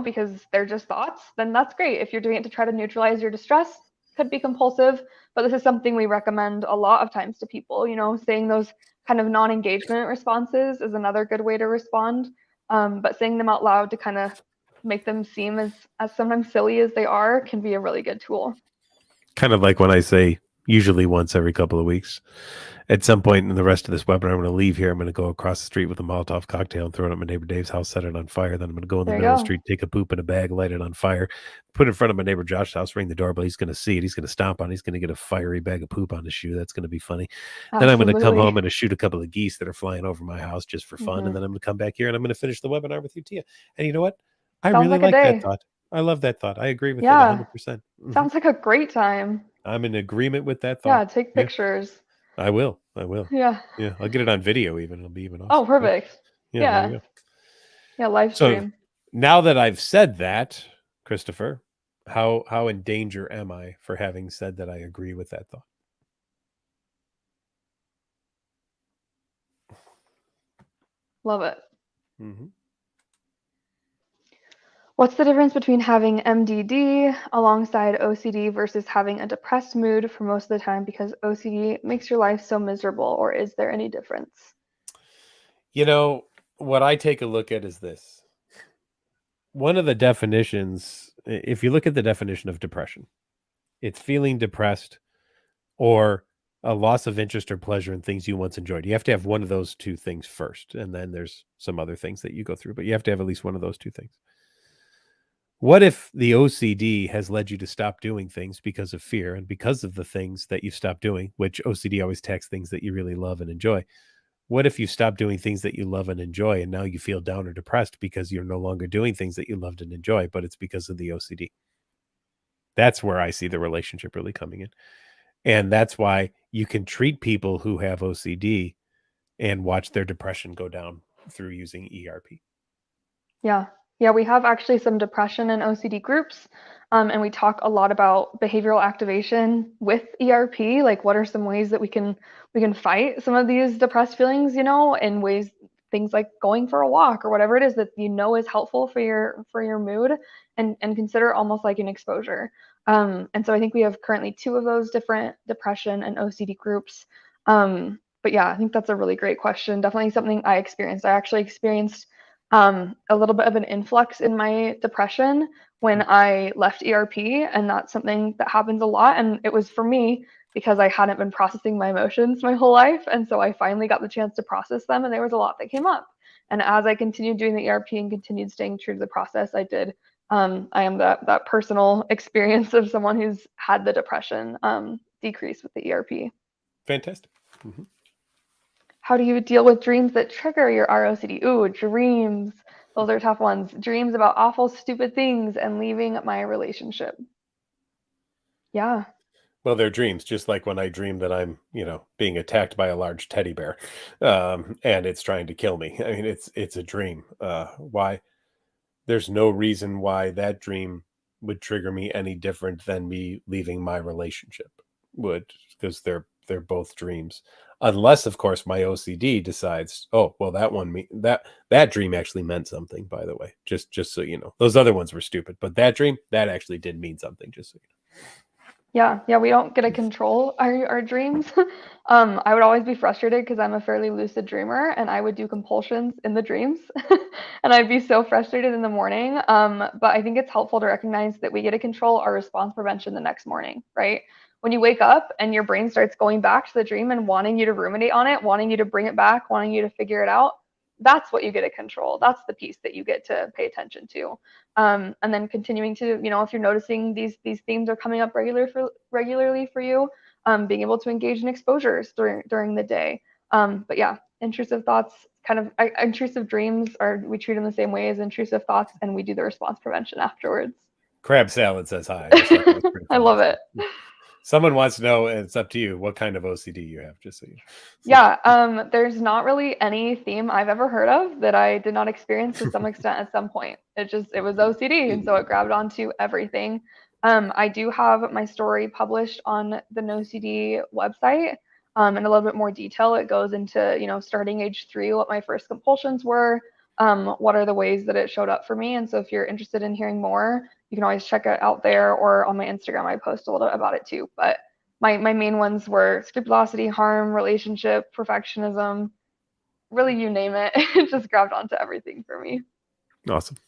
because they're just thoughts, then that's great. If you're doing it to try to neutralize your distress, could be compulsive. But this is something we recommend a lot of times to people. Saying those kind of non-engagement responses is another good way to respond. But saying them out loud to kind of make them seem as sometimes silly as they are can be a really good tool. Kind of like when I say usually once every couple of weeks. At some point in the rest of this webinar, I'm going to leave here. I'm going to go across the street with a Molotov cocktail and throw it at my neighbor Dave's house, set it on fire. Then I'm going to go in the There you middle of the go. street, take a poop in a bag, light it on fire, put it in front of my neighbor Josh's house, ring the doorbell. He's going to see it. He's going to stomp on it. He's going to get a fiery bag of poop on his shoe. That's going to be funny. Then I'm going to come Absolutely. home and shoot a couple of geese that are flying over my house just for fun. And then I'm going to come back here and I'm going to finish the webinar with you, Tia. And you know what? I Sounds really like a like that day. thought. I love that thought. I agree with it Yeah. 100%. Sounds like a great time. I'm in agreement with that Yeah, thought. take Yeah, pictures. I will. I will. Yeah. Yeah, I'll get it on video even. It'll be even Oh, awesome. Yeah, perfect. yeah, there you Yeah. go. Yeah, live So stream. now that I've said that, Christopher, how in danger am I for having said that I agree with that thought? Love it. Mm-hmm. What's the difference between having MDD alongside OCD versus having a depressed mood for most of the time because OCD makes your life so miserable, or is there any difference? You know, what I take a look at is this. One of the definitions, if you look at the definition of depression, it's feeling depressed or a loss of interest or pleasure in things you once enjoyed. You have to have one of those two things first, and then there's some other things that you go through, but you have to have at least one of those two things. What if the OCD has led you to stop doing things because of fear and because of the things that you stopped doing, which OCD always tags things that you really love and enjoy? What if you stop doing things that you love and enjoy and now you feel down or depressed because you're no longer doing things that you loved and enjoy, but it's because of the OCD? That's where I see the relationship really coming in. And that's why you can treat people who have OCD and watch their depression go down through using ERP. Yeah. Yeah, we have actually some depression and OCD groups, and we talk a lot about behavioral activation with ERP. Like, what are some ways that we can fight some of these depressed feelings, in ways, things like going for a walk or whatever it is that is helpful for your mood, and consider almost like an exposure. And so I think we have currently two of those different depression and OCD groups. But yeah, I think that's a really great question. Definitely something I experienced. I actually experienced a little bit of an influx in my depression when I left ERP, and that's something that happens a lot. And it was for me because I hadn't been processing my emotions my whole life, and so I finally got the chance to process them, and there was a lot that came up. And as I continued doing the ERP and continued staying true to the process, I did. I am that personal experience of someone who's had the depression decrease with the ERP. Fantastic. Mm-hmm. How do you deal with dreams that trigger your ROCD? Ooh, dreams. Those are tough ones. Dreams about awful, stupid things and leaving my relationship. Yeah. Well, they're dreams, just like when I dream that I'm, being attacked by a large teddy bear, and it's trying to kill me. I mean, it's a dream. Why? There's no reason why that dream would trigger me any different than me leaving my relationship would, because they're both dreams. Unless, of course, my OCD decides, oh, well, that dream actually meant something. By the way, just so you know, those other ones were stupid, but that dream that actually did mean something. Just so you Yeah, we don't get to control our dreams. I would always be frustrated because I'm a fairly lucid dreamer, and I would do compulsions in the dreams, and I'd be so frustrated in the morning. But I think it's helpful to recognize that we get to control our response prevention the next morning, right? When you wake up and your brain starts going back to the dream and wanting you to ruminate on it, wanting you to bring it back, wanting you to figure it out, that's what you get to control. That's the piece that you get to pay attention to. And then continuing to, if you're noticing these themes are coming up regularly for you, being able to engage in exposures during the day. But yeah, intrusive thoughts, intrusive dreams are, we treat them the same way as intrusive thoughts, and we do the response prevention afterwards. Crab salad says hi. I just thought that was pretty I funny. love it. Someone wants to know, and it's up to you, what kind of OCD you have, just so you know. Yeah, there's not really any theme I've ever heard of that I did not experience to some extent at some point. It was OCD, and so it grabbed onto everything. I do have my story published on the NoCD website. In a little bit more detail. It goes into, starting age 3, what my first compulsions were, what are the ways that it showed up for me. And so if you're interested in hearing more, you can always check it out there, or on my Instagram, I post a little about it too. But my main ones were scrupulosity, harm, relationship, perfectionism, really, you name it. It just grabbed onto everything for me. Awesome.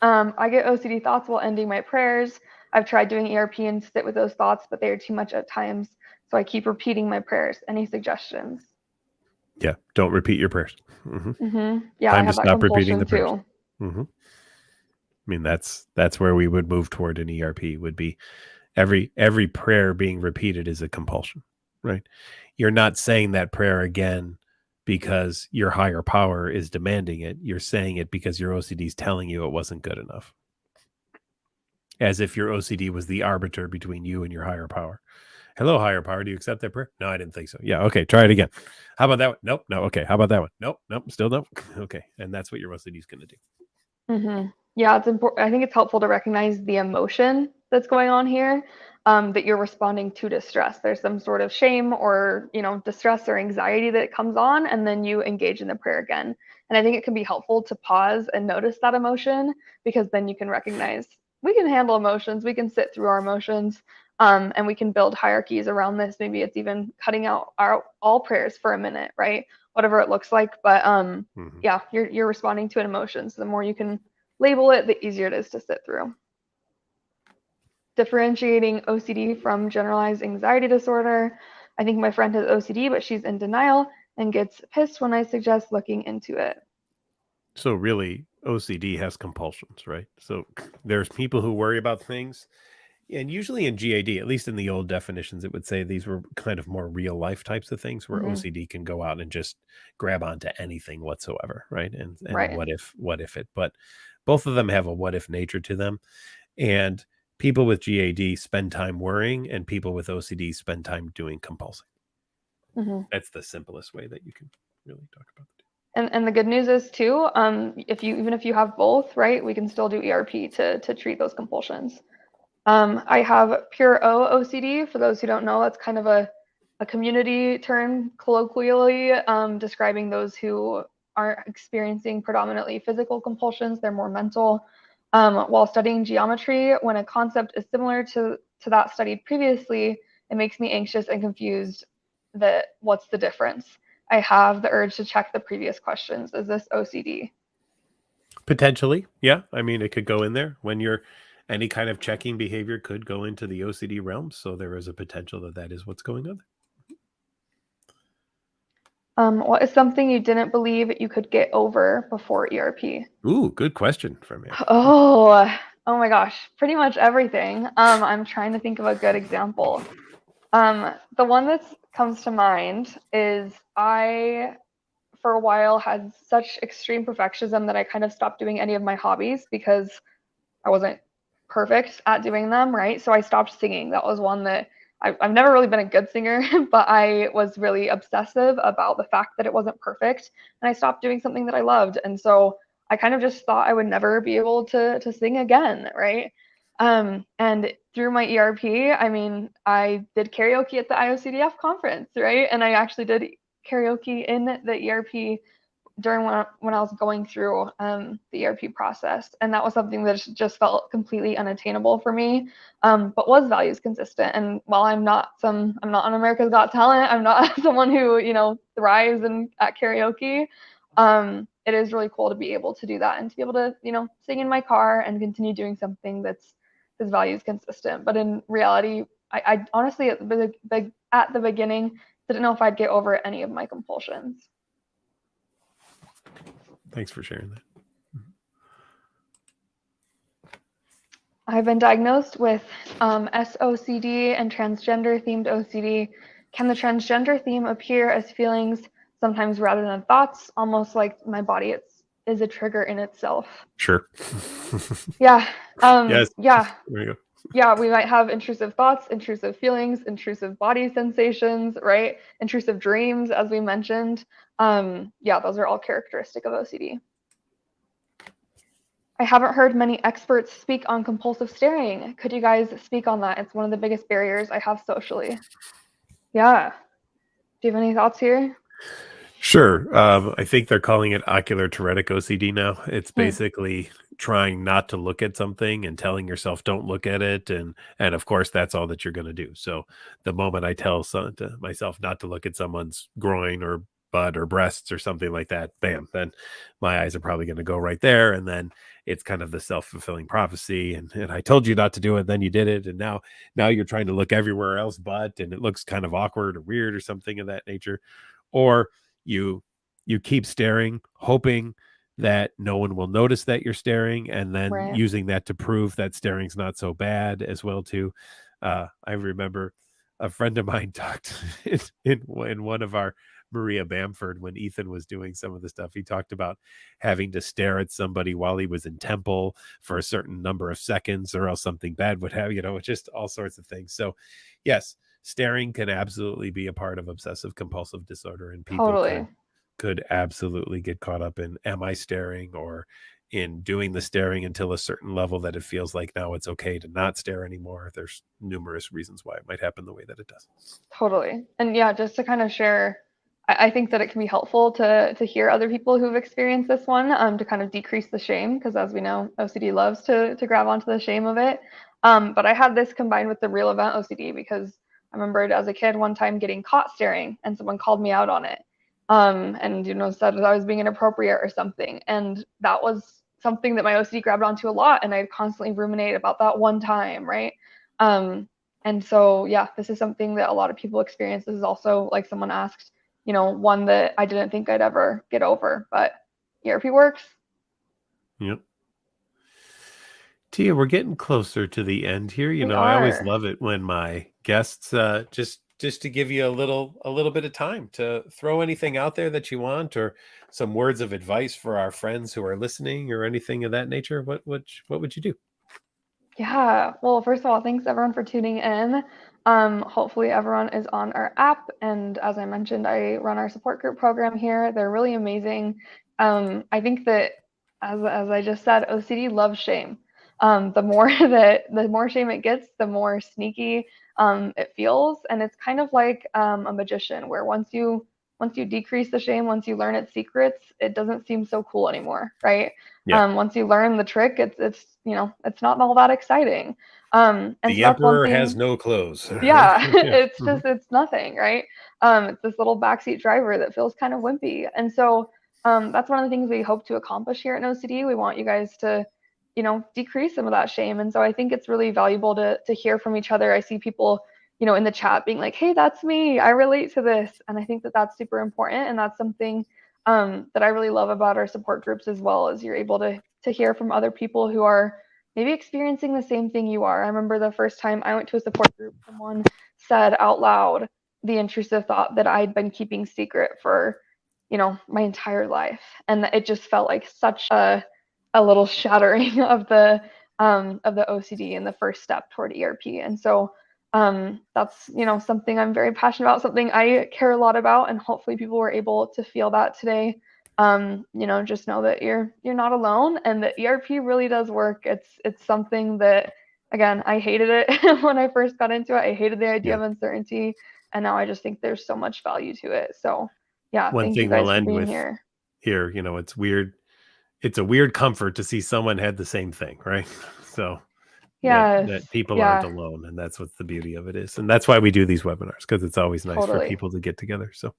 I get OCD thoughts while ending my prayers. I've tried doing ERP and sit with those thoughts, but they are too much at times. So I keep repeating my prayers. Any suggestions? Yeah, don't repeat your prayers. Yeah, I Time to have that stop repeating the compulsion prayers. too. I mean, that's where we would move toward an ERP. Would be every prayer being repeated is a compulsion, right? You're not saying that prayer again because your higher power is demanding it. You're saying it because your OCD is telling you it wasn't good enough, as if your OCD was the arbiter between you and your higher power. Hello, higher power. Do you accept that prayer? No, I didn't think so. Yeah. Okay. Try it again. How about that one? Nope. No. Okay. How about that one? Nope. Nope. Still nope. Okay. And that's what your OCD is going to do. Yeah, it's important. I think it's helpful to recognize the emotion that's going on here, that you're responding to distress. There's some sort of shame or, distress or anxiety that comes on, and then you engage in the prayer again. And I think it can be helpful to pause and notice that emotion, because then you can recognize we can handle emotions, we can sit through our emotions, and we can build hierarchies around this. Maybe it's even cutting out all prayers for a minute, right? Whatever it looks like. But yeah, you're responding to an emotion. So the more you can label it, the easier it is to sit through. Differentiating OCD from generalized anxiety disorder. I think my friend has OCD, but she's in denial and gets pissed when I suggest looking into it. So really, OCD has compulsions, right? So there's people who worry about things, and usually in GAD, at least in the old definitions, it would say these were kind of more real life types of things where OCD can go out and just grab onto anything whatsoever, right? And Right. what if it, but both of them have a what if nature to them. And people with GAD spend time worrying, and people with OCD spend time doing compulsing. That's the simplest way that you can really talk about it. And the good news is too, even if you have both, right, we can still do ERP to treat those compulsions. I have pure O OCD. For those who don't know, that's kind of a community term, colloquially, describing those who aren't experiencing predominantly physical compulsions. They're more mental. While studying geometry, when a concept is similar to that studied previously, it makes me anxious and confused that what's the difference? I have the urge to check the previous questions. Is this OCD? Potentially, yeah. I mean, it could go in there when you're any kind of checking behavior could go into the OCD realm. So there is a potential that is what's going on there. What is something you didn't believe you could get over before ERP? Ooh, good question from you. Oh my gosh, pretty much everything. I'm trying to think of a good example. The one that comes to mind is I, for a while, had such extreme perfectionism that I kind of stopped doing any of my hobbies because I wasn't perfect at doing them, right? So I stopped singing. That was one that I've never really been a good singer, but I was really obsessive about the fact that it wasn't perfect, and I stopped doing something that I loved. And so I kind of just thought I would never be able to sing again, right? And through my ERP, I mean, I did karaoke at the IOCDF conference, right? And I actually did karaoke in the ERP during when I was going through the ERP process, and that was something that just felt completely unattainable for me, but was values consistent. And while I'm not on America's Got Talent, I'm not someone who thrives at karaoke. It is really cool to be able to do that and to be able to sing in my car and continue doing something that's values consistent. But in reality, I honestly at the beginning didn't know if I'd get over any of my compulsions. Thanks for sharing that. I've been diagnosed with SOCD and transgender themed OCD. Can the transgender theme appear as feelings sometimes rather than thoughts, almost like my body is a trigger in itself? Sure. Yeah. Yes. Yeah. There you go. Yeah, we might have intrusive thoughts, intrusive feelings, intrusive body sensations, right? Intrusive dreams, as we mentioned. Yeah, those are all characteristic of OCD. I haven't heard many experts speak on compulsive staring. Could you guys speak on that? It's one of the biggest barriers I have socially. Yeah. Do you have any thoughts here? Sure. I think they're calling it ocular Tourettic OCD now. It's basically trying not to look at something and telling yourself don't look at it, and of course that's all that you're going to do. So the moment I tell myself not to look at someone's groin or butt or breasts or something like that, bam, then my eyes are probably going to go right there. And then it's kind of the self-fulfilling prophecy. And I told you not to do it, then you did it. And now you're trying to look everywhere else but, and it looks kind of awkward or weird or something of that nature. Or you keep staring, hoping that no one will notice that you're staring, and then Right. using that to prove that staring's not so bad as well too. I remember a friend of mine talked in one of our Maria Bamford, when Ethan was doing some of the stuff, he talked about having to stare at somebody while he was in temple for a certain number of seconds, or else something bad would have, just all sorts of things. So yes, staring can absolutely be a part of obsessive compulsive disorder, and people Totally. could absolutely get caught up in, am I staring, or in doing the staring until a certain level that it feels like now it's okay to not stare anymore. There's numerous reasons why it might happen the way that it does. Totally. And yeah, just to kind of share, I think that it can be helpful to hear other people who've experienced this one, to kind of decrease the shame, because as we know, OCD loves to grab onto the shame of it. But I had this combined with the real event OCD, because I remembered as a kid one time getting caught staring and someone called me out on it. And said that I was being inappropriate or something. And that was something that my OCD grabbed onto a lot, and I'd constantly ruminate about that one time, right? And so, yeah, this is something that a lot of people experience. This is also, like someone asked, one that I didn't think I'd ever get over, but ERP works. Yep. Tia, we're getting closer to the end here. We I always are. love it when my guests just to give you a little bit of time to throw anything out there that you want, or some words of advice for our friends who are listening, or anything of that nature. What would you do? Yeah. Well, first of all, thanks everyone for tuning in. Hopefully everyone is on our app. And as I mentioned, I run our support group program here. They're really amazing. I think that, as I just said, OCD loves shame. The more shame it gets, the more sneaky it feels. And it's kind of like a magician, where once you decrease the shame, once you learn its secrets, it doesn't seem so cool anymore, right? Yeah. Once you learn the trick, it's not all that exciting. And so The that's one emperor has thing. no clothes, right? Yeah, Yeah. it's nothing, right? It's this little backseat driver that feels kind of wimpy. And so that's one of the things we hope to accomplish here at NoCD. We want you guys to, decrease some of that shame. And so I think it's really valuable to hear from each other. I see people, in the chat being like, hey, that's me. I relate to this. And I think that that's super important. And that's something that I really love about our support groups as well, is you're able to hear from other people who are maybe experiencing the same thing you are. I remember the first time I went to a support group, someone said out loud the intrusive thought that I'd been keeping secret for, my entire life. And it just felt like such a little shattering of the OCD and the first step toward ERP. And so that's, something I'm very passionate about, something I care a lot about, and hopefully people were able to feel that today. Just know that you're not alone, and that ERP really does work. It's something that, again, I hated it when I first got into it. I hated the idea Yeah. of uncertainty, and now I just think there's so much value to it. So yeah, One thank you thing we'll guys for end being with here. here, it's weird. It's a weird comfort to see someone had the same thing, right? So Yes, that people aren't yeah, alone, and that's what the beauty of it is, and that's why we do these webinars, because it's always nice for totally. people to get together. So,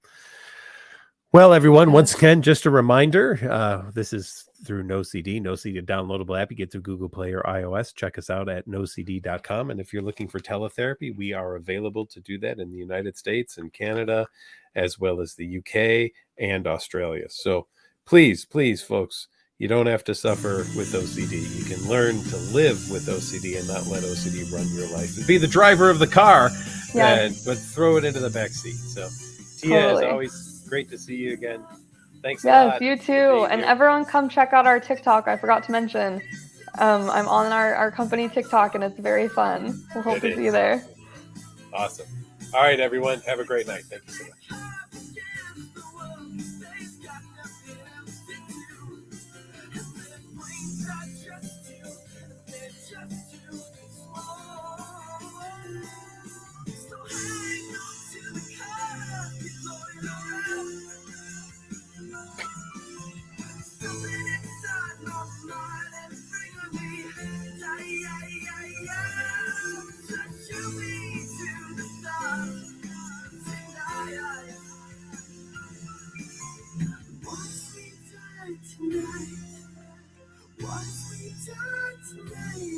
well, everyone, once Yes. again, just a reminder, this is through NoCD. NoCD, a downloadable app you get through Google Play or iOS. Check us out at nocd.com. And if you're looking for teletherapy, we are available to do that in the United States and Canada, as well as the UK and Australia. So please, folks, you don't have to suffer with OCD. You can learn to live with OCD and not let OCD run your life. And be the driver of the car, Yes, but throw it into the back seat. So, Tia, as totally. always, great to see you again. Thanks a Yes, lot you for too. being And here. everyone come check out our TikTok. I forgot to mention. I'm on our company TikTok, and it's very fun. We'll hope It to see you is there. awesome. All right, everyone. Have a great night. Thank you so much.